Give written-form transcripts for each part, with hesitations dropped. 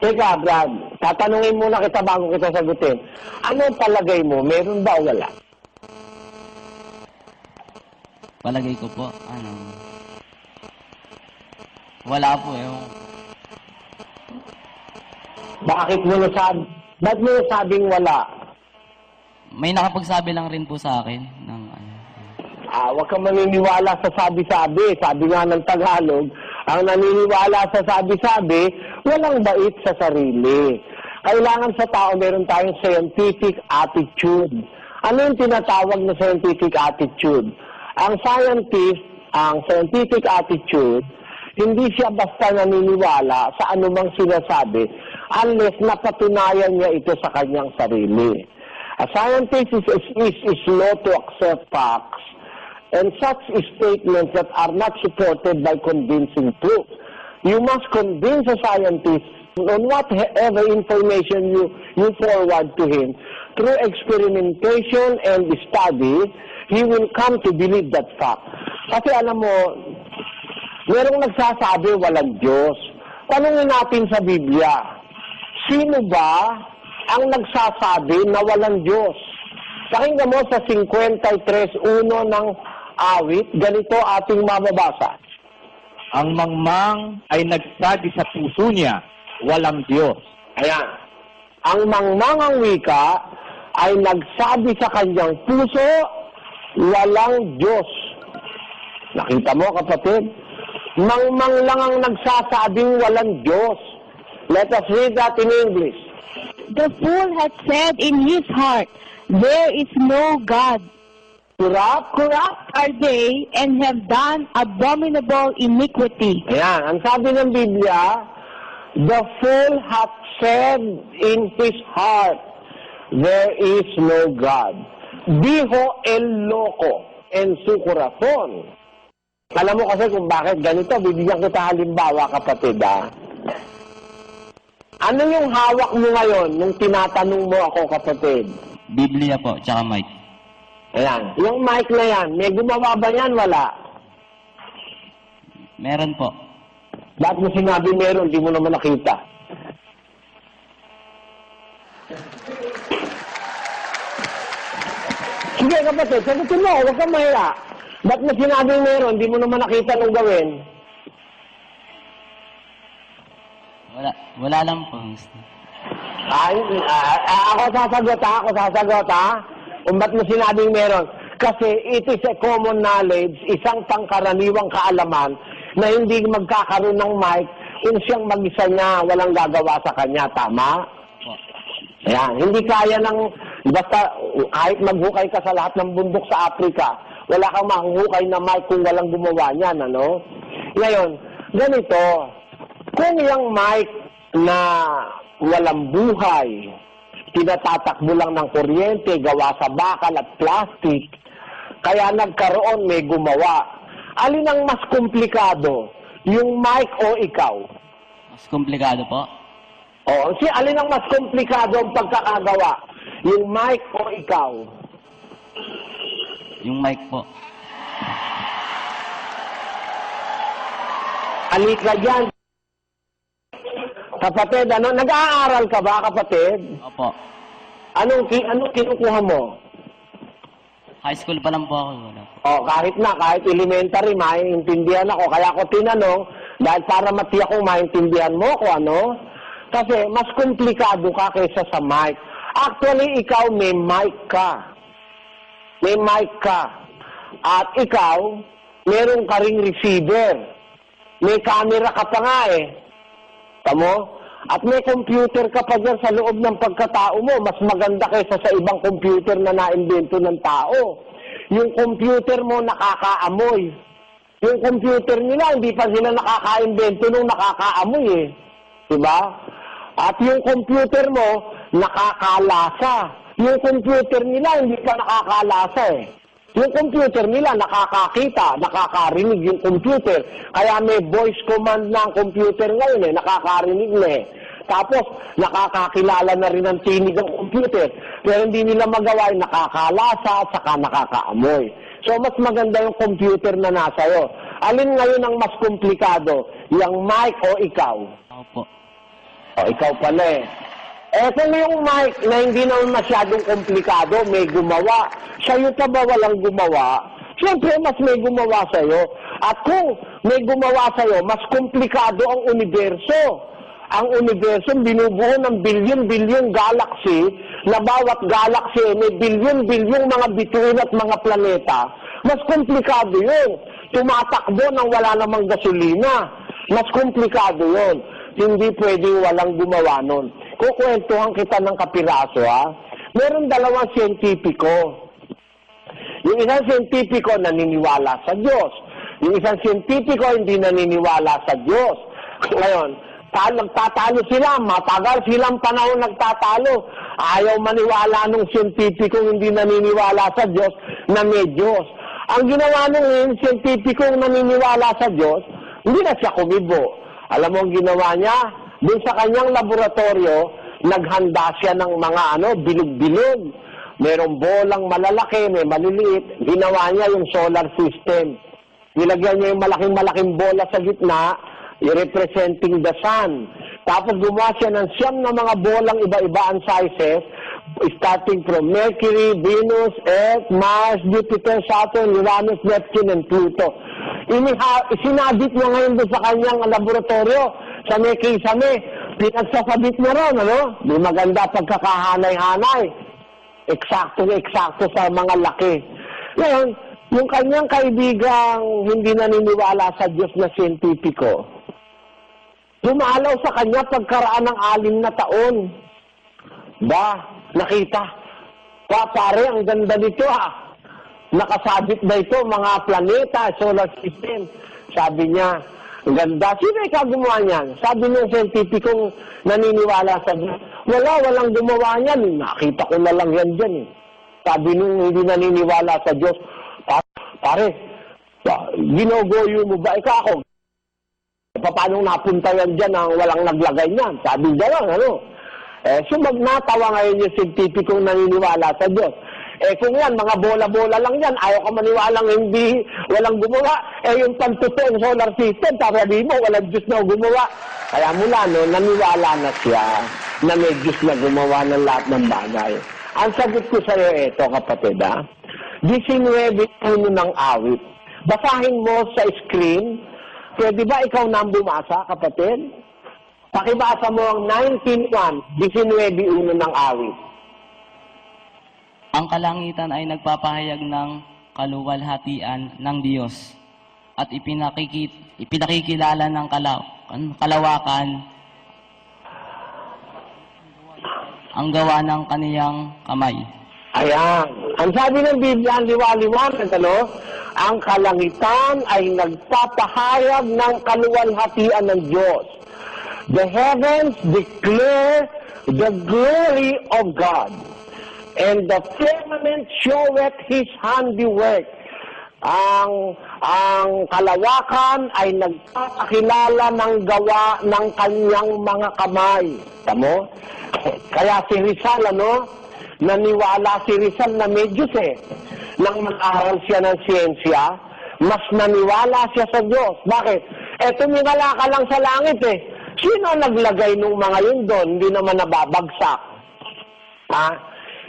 Teka, Brad, tatanungin muna kita bago kita sagutin. Ano ang palagay mo? Meron ba o wala? Palagay ko po, wala po eh. Bakit mo nasabi? Ba't mo nasabing wala? May nakapagsabi lang rin po sa akin ng Huwag kang maniniwala sa sabi-sabi. Sabi nga ng Tagalog, ang naniniwala sa sabi-sabi, walang bait sa sarili. Kailangan sa tao, meron tayong scientific attitude. Ano yung tinatawag na scientific attitude? Ang scientific attitude, hindi siya basta naniniwala sa anumang sinasabi unless napatunayan niya ito sa kanyang sarili. A scientist is slow to accept facts and such statements that are not supported by convincing proof. You must convince a scientist on whatever information you forward to him. Through experimentation and study, he will come to believe that fact. Kasi alam mo, merong nagsasabi walang Diyos. Tanungin natin sa Biblia, sino ba ang nagsasabi na walang Diyos? Pakinggan mo sa 53:1 ng awit, ganito ating mababasa. Ang mangmang ay nagsabi sa puso niya, walang Diyos. Ayan. Ang mangmangang wika ay nagsabi sa kanyang puso, walang Diyos. Nakita mo, kapatid? Mangmang lang ang nagsasabing walang Diyos. Let us read that in English. The fool hath said in his heart, there is no God. Corrupt are they, and have done abominable iniquity. Ayan, ang sabi ng Biblia, the fool hath said in his heart, there is no God. Dijo el loco en su corazón. Alam mo kasi kung bakit ganito, bibigyan kita halimbawa, kapatid, Ano yung hawak mo ngayon nung tinatanong mo ako, kapatid? Biblia po, tsaka mic. Ayan. Yung mic na yan, may gumawa ba yan? Wala. Meron po. Bakit mo sinabi meron? Di mo naman nakita. Sige, kapatid, sagutin mo. Huwag kang mahiya. Bakit mo sinabi meron? Di mo naman nakita nung gawin. Wala lang po. Ako sasagot, Kung ba't mo sinabing meron? Kasi it is a common knowledge, isang pangkaraniwang kaalaman na hindi magkakaroon ng mic kung siyang mag-isa niya, walang gagawa sa kanya. Tama? Ayan. Hindi kaya ng, basta kahit maghukay ka sa lahat ng bundok sa Africa, wala kang mahuhukay na mic kung walang gumawa niyan, ano? Ngayon, ganito, kung yung mic na walang buhay, tinatatakbo lang ng kuryente, gawa sa bakal at plastic, kaya nagkaroon, may gumawa. Alin ang mas komplikado? Yung mic o ikaw? Mas komplikado po. Alin ang mas komplikado ang pagkakagawa? Yung mic o ikaw? Yung mic po. Halika dyan. Kapatid, nag-aaral ka ba, kapatid? Opo. Anong kinukuha mo? High school pa lang po ako. Wala po. Kahit elementary, maintindihan ako. Kaya ako tinanong, dahil para matiyak kong maintindihan mo ko, Kasi mas komplikado ka kaysa sa mic. Actually, ikaw may mic ka. May mic ka. At ikaw, meron ka ring receiver. May camera ka pa nga Tamo? At may computer ka pa dyan sa loob ng pagkatao mo. Mas maganda kaysa sa ibang computer na naimbento ng tao. Yung computer mo nakakaamoy. Yung computer nila, hindi pa sila nakakaimbento nung nakakaamoy Diba? At yung computer mo, nakakalasa. Yung computer nila, hindi pa nakakalasa Yung computer nila, nakakakita, nakakarinig yung computer. Kaya may voice command na ang computer ngayon nakakarinig na Tapos, nakakakilala na rin ang tinig ng computer. Pero hindi nila magawa yung nakakalasa at saka nakakaamoy. So, mas maganda yung computer na nasa iyo. Alin ngayon ang mas komplikado? Yung mic o ikaw? Ako po. ikaw pala eh. Eh kung yung mic na hindi naman masyadong komplikado, may gumawa, sa'yo pa ba walang gumawa? Siyempre, mas may gumawa sa'yo. At kung may gumawa sa'yo, mas komplikado ang universo. Ang universo, binubuo ng bilyon-bilyong galaxy, na bawat galaxy may bilyon-bilyong mga bituin at mga planeta. Mas komplikado yun. Tumatakbo nang wala namang gasolina. Mas komplikado yun. Hindi pwedeng walang gumawa nun. Kukwentuhan kita ng kapiraso, ha? Meron dalawang siyentipiko. Yung isang siyentipiko naniniwala sa Diyos. Yung isang siyentipiko hindi naniniwala sa Diyos. Ngayon, nagtatalo sila, matagal silang panahon nagtatalo. Ayaw maniwala nung siyentipikong hindi naniniwala sa Diyos na may Diyos. Ang ginawa nung siyentipikong naniniwala sa Diyos, hindi na siya kumibo. Alam mo ang ginawa niya? Doon sa kanyang laboratorio, naghanda siya ng mga bilog-bilog. Merong bolang malalaki, may maliliit. Ginawa niya yung solar system. Nilagyan niya yung malaking-malaking bola sa gitna, representing the sun. Tapos gumawa siya ng siyam na mga bolang iba-iba ang sizes, starting from Mercury, Venus, Earth, Mars, Jupiter, Saturn, Uranus, Neptune, and Pluto. Isinabit niya ngayon doon sa kanyang laboratorio, sa may kisame. Pinagsasabit niya ron, Di maganda pagkakahanay-hanay. Eksakto sa mga laki. Ngayon, yung kanyang kaibigang hindi naniniwala sa Diyos na siyentipiko, dumalaw sa kanya pagkaraan ng 6 na taon. Nakita. Pare, ang ganda nito Nakasabit na ito, mga planeta, solar system. Sabi niya, ang ganda. Sino ikaw gumawa niyan? Sabi ng siyentipikong naniniwala sa Diyos. Walang gumawa niyan. Nakita ko na lang yan dyan Sabi nung hindi naniniwala sa Diyos, pare, ginogoyo mo ba? Ikaw ako. Paano napunta yan dyan ang walang naglagay niyan? Sabi niya lang, so magnatawa ngayon yung siyentipikong naniniwala sa Diyos. Kung yan, mga bola-bola lang yan, ayaw ka maniwalang walang gumawa. Yung pantutuong solar system, sabi mo, walang Diyos na gumawa. Kaya mula naniwala na siya na may Diyos na gumawa ng lahat ng bagay. Ang sagot ko sa iyo ito, kapatid, 19 ng awit. Basahin mo sa screen. Pwede ba ikaw na bumasa, kapatid? Pakibasa mo ang 19:1 ng awit. Ang kalangitan ay nagpapahayag ng kaluwalhatian ng Diyos at ipinakikilala ng kalawakan ang gawa ng kaniyang kamay. Ayan. Ang sabi ng Biblia, ang liwaliwanag, ang kalangitan ay nagpapahayag ng kaluwalhatian ng Diyos. The heavens declare the glory of God, and the firmament showeth His handiwork. Ang kalawakan ay nagpapakilala ng gawa ng kanyang mga kamay. Tamo? Kaya si Rizal, naniwala si Rizal na may Diyos Nang mag-aral siya ng siyensya, mas naniwala siya sa Diyos. Bakit? Tumingala ka lang sa langit Sino naglagay nung mga yun doon? Hindi naman nababagsak.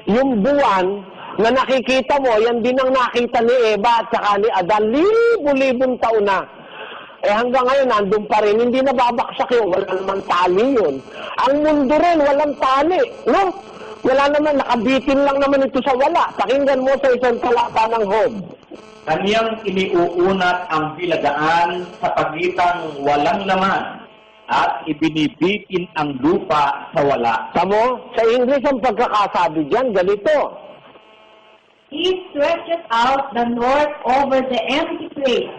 Yung buwan na nakikita mo, yan din ang nakita ni Eva at saka ni Adan, libo-libong taon na. Hanggang ngayon, nandun pa rin, hindi nababaksak yun, wala namang tali yun. Ang mundo rin, walang tali, Wala naman, nakabitin lang naman ito sa wala. Pakinggan mo sa isang talata ng Job. Kaniyang iniuunat ang bilagaan sa pagitang walang laman at ibinibitin ang lupa sa wala. Tamo, sa English ang pagkakasabi dyan, ganito. He stretcheth out the north over the empty place,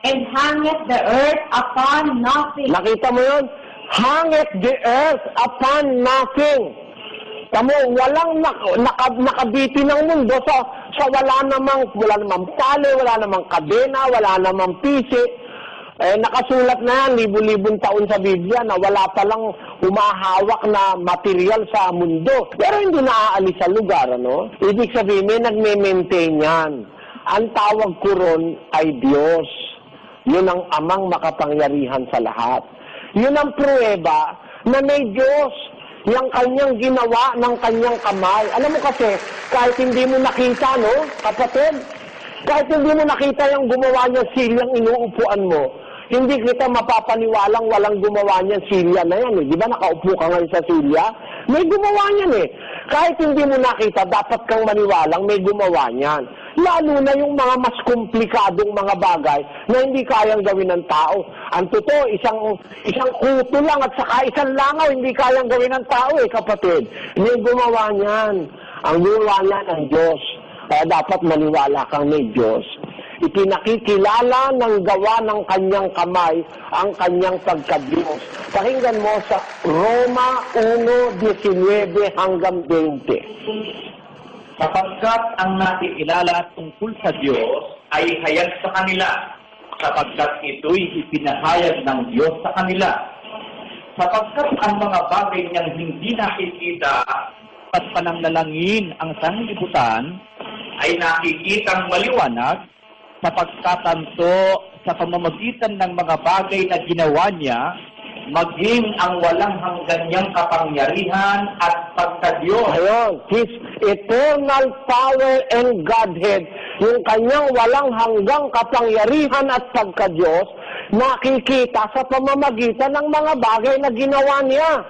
and hangeth the earth upon nothing. Nakita mo yun? Hangeth the earth upon nothing. Tamo, walang nakabitin ng mundo sa wala namang tali, wala namang kadena, wala namang pisi. Nakasulat na yan, libo-libong taon sa Biblia na wala palang humahawak na material sa mundo. Pero hindi naaalis sa lugar, Ibig sabihin, may nagme-maintain yan. Ang tawag ko ron ay Diyos. Yun ang amang makapangyarihan sa lahat. Yun ang pruweba na may Diyos yung kanyang ginawa ng kanyang kamay. Alam mo kasi, kahit hindi mo nakita, no, kapatid, kahit hindi mo nakita yung gumawa niyang silyang inuupuan mo, hindi kita mapapaniwalang walang gumawa niyang silya na yan. Eh. Di ba nakaupo ka ngayon sa silya? May gumawa niyan eh. Kahit hindi mo nakita, dapat kang maniwalang may gumawa niyan. Lalo na yung mga mas komplikadong mga bagay na hindi kayang gawin ng tao. Ang totoo, isang kuto lang at saka isang langaw, hindi kayang gawin ng tao eh, kapatid. May gumawa niyan. Ang gumawa niyan ang Diyos. Kaya dapat maniwala kang may Diyos. Ipinakikilala ng gawa ng kanyang kamay ang kanyang pagka-Diyos. Pakinggan mo sa Roma 1:19 hanggang 20. Sapagkat ang nakikilala tungkol sa Diyos ay hayag sa kanila, sapagkat ito'y ipinahayag ng Diyos sa kanila. Sapagkat ang mga bagay niyang hindi nakikita at pananalangin ang sanglibutan ay nakikitang maliwanag, sapagkat tanto sa pamamagitan ng mga bagay na ginawa niya, maging ang walang hanggan niyang kapangyarihan at pagka-Diyos. Ayun, His eternal power and Godhead, yung kanyang walang hanggang kapangyarihan at pagka-Diyos, nakikita sa pamamagitan ng mga bagay na ginawa niya.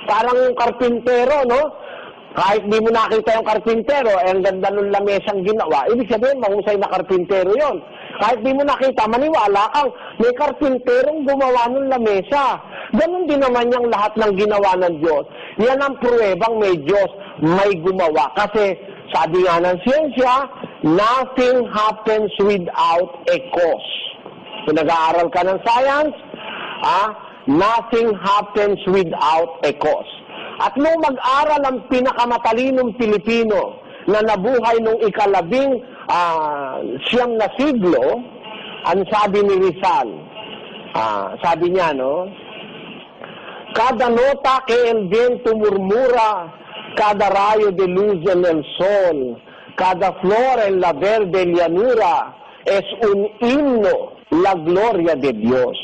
Parang yung karpintero, no? Kahit di mo nakita yung karpintero, ang ganda ng lamesang ginawa, ibig sabihin, mahusay na karpintero yon. Kahit di mo nakita, maniwala kang may karpinterong gumawa ng lamesa. Ganun din naman yung lahat ng ginawa ng Diyos. Yan ang pruwebang may Diyos, may gumawa. Kasi sabi nga ng siyensya, nothing happens without a cause. Kung nag-aaral ka ng science, nothing happens without a cause. At nung mag-aral ang pinakamatalinong Pilipino na nabuhay nung ika-19 na siglo, ang sabi ni Rizal, sabi niya, no? Cada nota que el viento murmura, cada rayo de luz en el sol, cada flor en la verde llanura, es un himno, la gloria de Dios.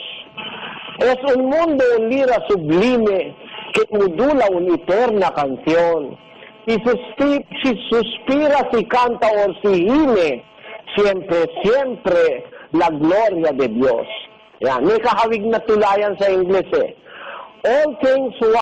Es un mundo en lira sublime, que modula una eterna canción. Si suspira, si canta o si gime, siempre, siempre la gloria de Dios. Yan. May kahawig na tulayan sa Ingles eh. All things